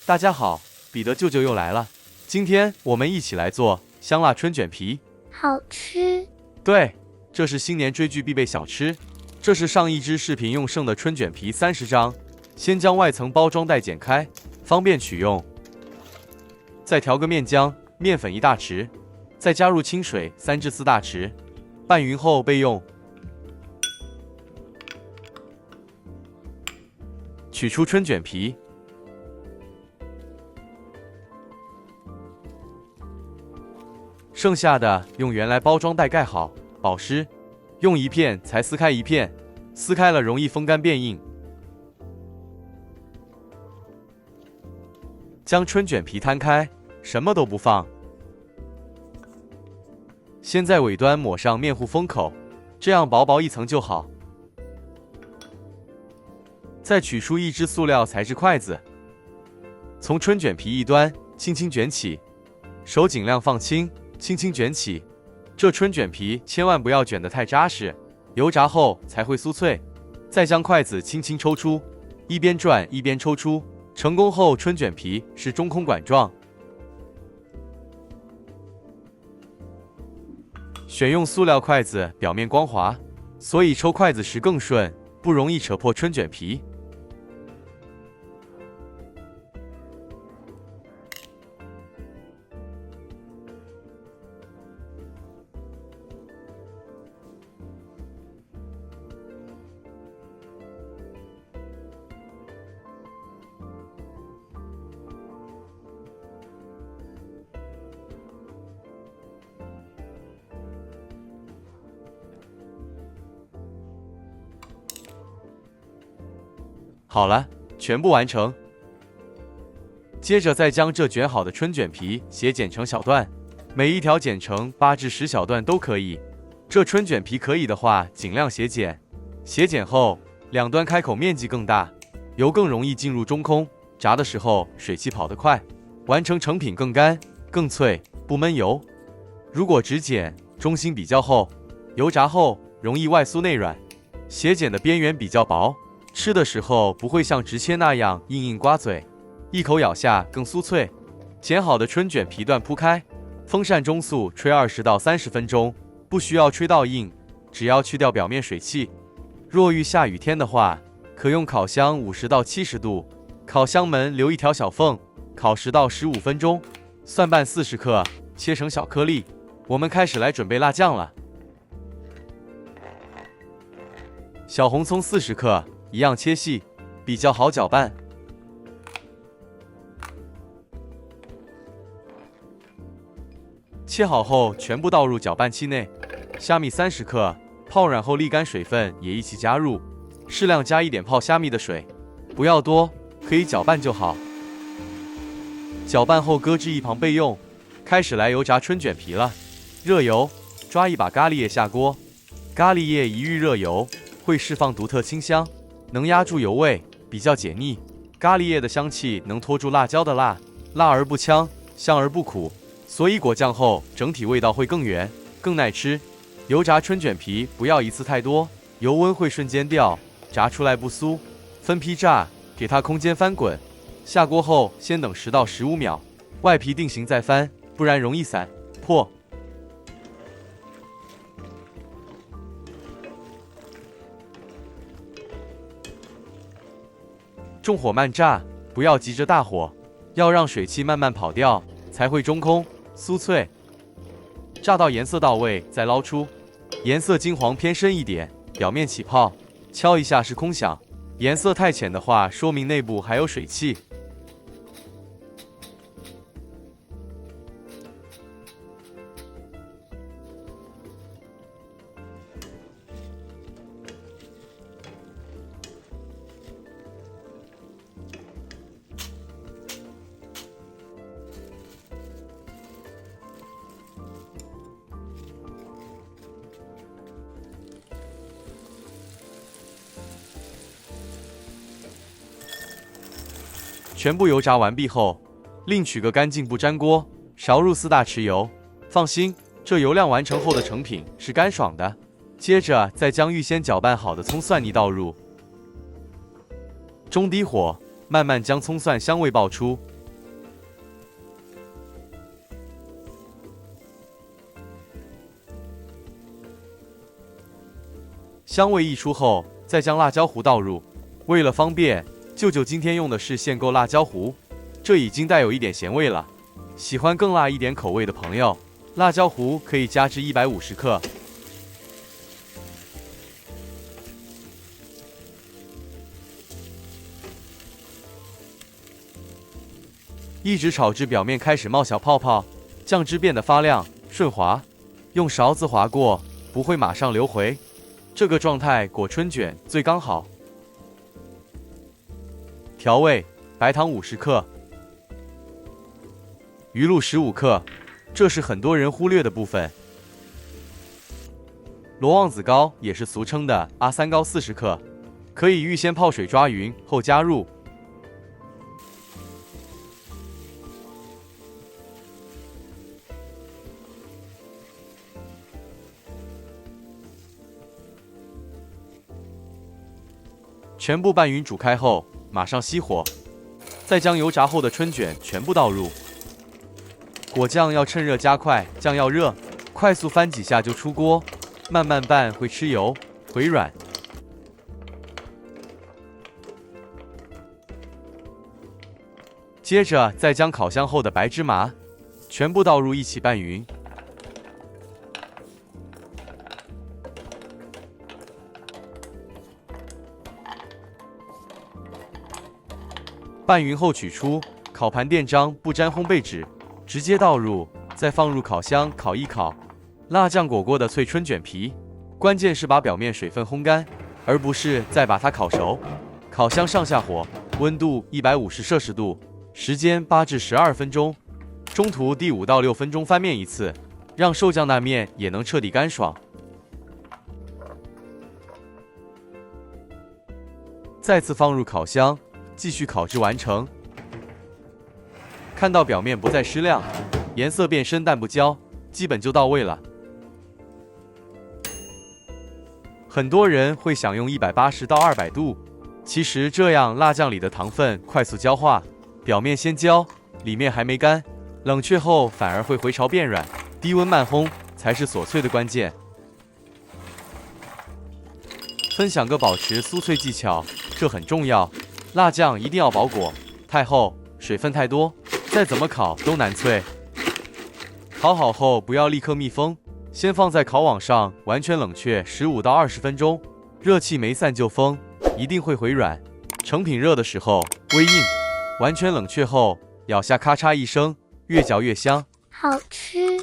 大家好，彼得舅舅又来了。今天我們一起來做香辣春卷皮，好吃。对，這是新年追劇必備小吃。這是上一支視頻用剩的春卷皮30張，先將外層包裝袋剪開，方便取用。再調個麵漿，麵粉1大匙，再加入清水3至4大匙，拌勻後備用。取出春卷皮，剩下的用原來包裝袋蓋好，保濕。用1片才撕開1片，撕開了容易風乾變硬。將春卷皮攤開，什麼都不放。先在尾端抹上面糊封口，這樣薄薄一層就好。再取出一隻塑料材質筷子，從春卷皮一端輕輕捲起，手盡量放輕，輕輕捲起。這春卷皮千萬不要捲得太扎實，油炸後才會酥脆。再將筷子輕輕抽出，一邊轉一邊抽出。成功後，春卷皮是中空管狀。選用塑料筷子，表面光滑，所以抽筷子時更順，不容易扯破春卷皮。好了，全部完成。接着再將這捲好的春卷皮斜剪成小段，每一條剪成8至10小段都可以。這春卷皮可以的話，盡量斜剪。斜剪後，兩端開口面積更大，油更容易進入中空，炸的時候水汽跑得快，完成成品更乾、更脆，不悶油。如果直剪，中心比較厚，油炸後容易外酥內軟。斜剪的邊緣比較薄，吃的時候不會像直切那樣硬硬刮嘴，一口咬下更酥脆。剪好的春卷皮段鋪開，風扇中速吹20到30分鐘，不需要吹到硬，只要去掉表面水汽。若遇下雨天的話，可用烤箱50到70度，烤箱門留一條小縫，烤10到15分鐘。蒜瓣40克，切成小顆粒。我們開始來準備辣醬了。小紅蔥40克。一樣切細，比較好攪拌。切好後全部倒入攪拌器內。蝦米30克，泡軟後瀝乾水分也一起加入，適量加一點泡蝦米的水，不要多，可以攪拌就好。攪拌後擱置一旁備用。開始來油炸春卷皮了。熱油，抓一把咖喱葉下鍋，咖喱葉一遇熱油，會釋放獨特清香。能壓住油味，比較解膩。咖喱葉的香氣能拖住辣椒的辣，辣而不嗆，香而不苦，所以裹醬後整體味道會更圓，更耐吃。油炸春卷皮不要一次太多，油溫會瞬間掉，炸出來不酥。分批炸，給它空間翻滾。下鍋後先等10到15秒，外皮定型再翻，不然容易散破。中火慢炸，不要急着大火，要讓水汽慢慢跑掉，才會中空酥脆。炸到顏色到位再撈出，顏色金黃偏深一點，表面起泡，敲一下是空響。顏色太淺的話，說明內部還有水汽。全部油炸完畢後，另取個乾淨不粘鍋，勺入4大匙油。放心，這油量完成後的成品是乾爽的。接着再將預先攪拌好的蔥蒜泥倒入，中低火慢慢將蔥蒜香味爆出，香味溢出後，再將辣椒糊倒入。為了方便，舅舅今天用的是現購辣椒糊，這已經帶有一點鹹味了。喜歡更辣一點口味的朋友，辣椒糊可以加至150克。一直炒至表面開始冒小泡泡，醬汁變得發亮順滑，用勺子劃過，不會馬上流回。這個狀態裹春捲最剛好。調味：白糖50克，魚露15克，這是很多人忽略的部分。羅望子糕也是俗稱的阿三糕40克，可以預先泡水抓勻後加入。全部拌勻煮開後，馬上熄火，再將油炸後的春捲全部倒入。果醬要趁熱加快，醬要熱，快速翻幾下就出鍋，慢慢拌會吃油，回軟。接着再將烤香後的白芝麻全部倒入一起拌勻。拌勻後取出，烤盤墊張不粘烘焙紙，直接倒入，再放入烤箱烤一烤。辣醬裹過的脆春捲皮，關鍵是把表面水分烘乾，而不是再把它烤熟。烤箱上下火，溫度150攝氏度，時間8至12分鐘。中途第5到6分鐘翻面一次，讓受醬那面也能徹底乾爽。再次放入烤箱。繼續烤至完成。看到表面不再濕亮，顏色變深但不焦，基本就到位了。很多人會想用180到200度，其實這樣辣醬裡的糖分快速焦化，表面先焦，裡面還沒乾，冷卻後反而會回潮變軟。低溫慢烘才是鎖脆的關鍵。分享個保持酥脆技巧，這很重要。辣醬一定要保裹，太厚，水分太多，再怎麼烤都難脆。烤好後不要立刻密封，先放在烤網上完全冷卻15到20分鐘，熱氣沒散就封，一定會回軟。成品熱的時候微硬，完全冷卻後咬下咔嚓一聲，越嚼越香，好吃。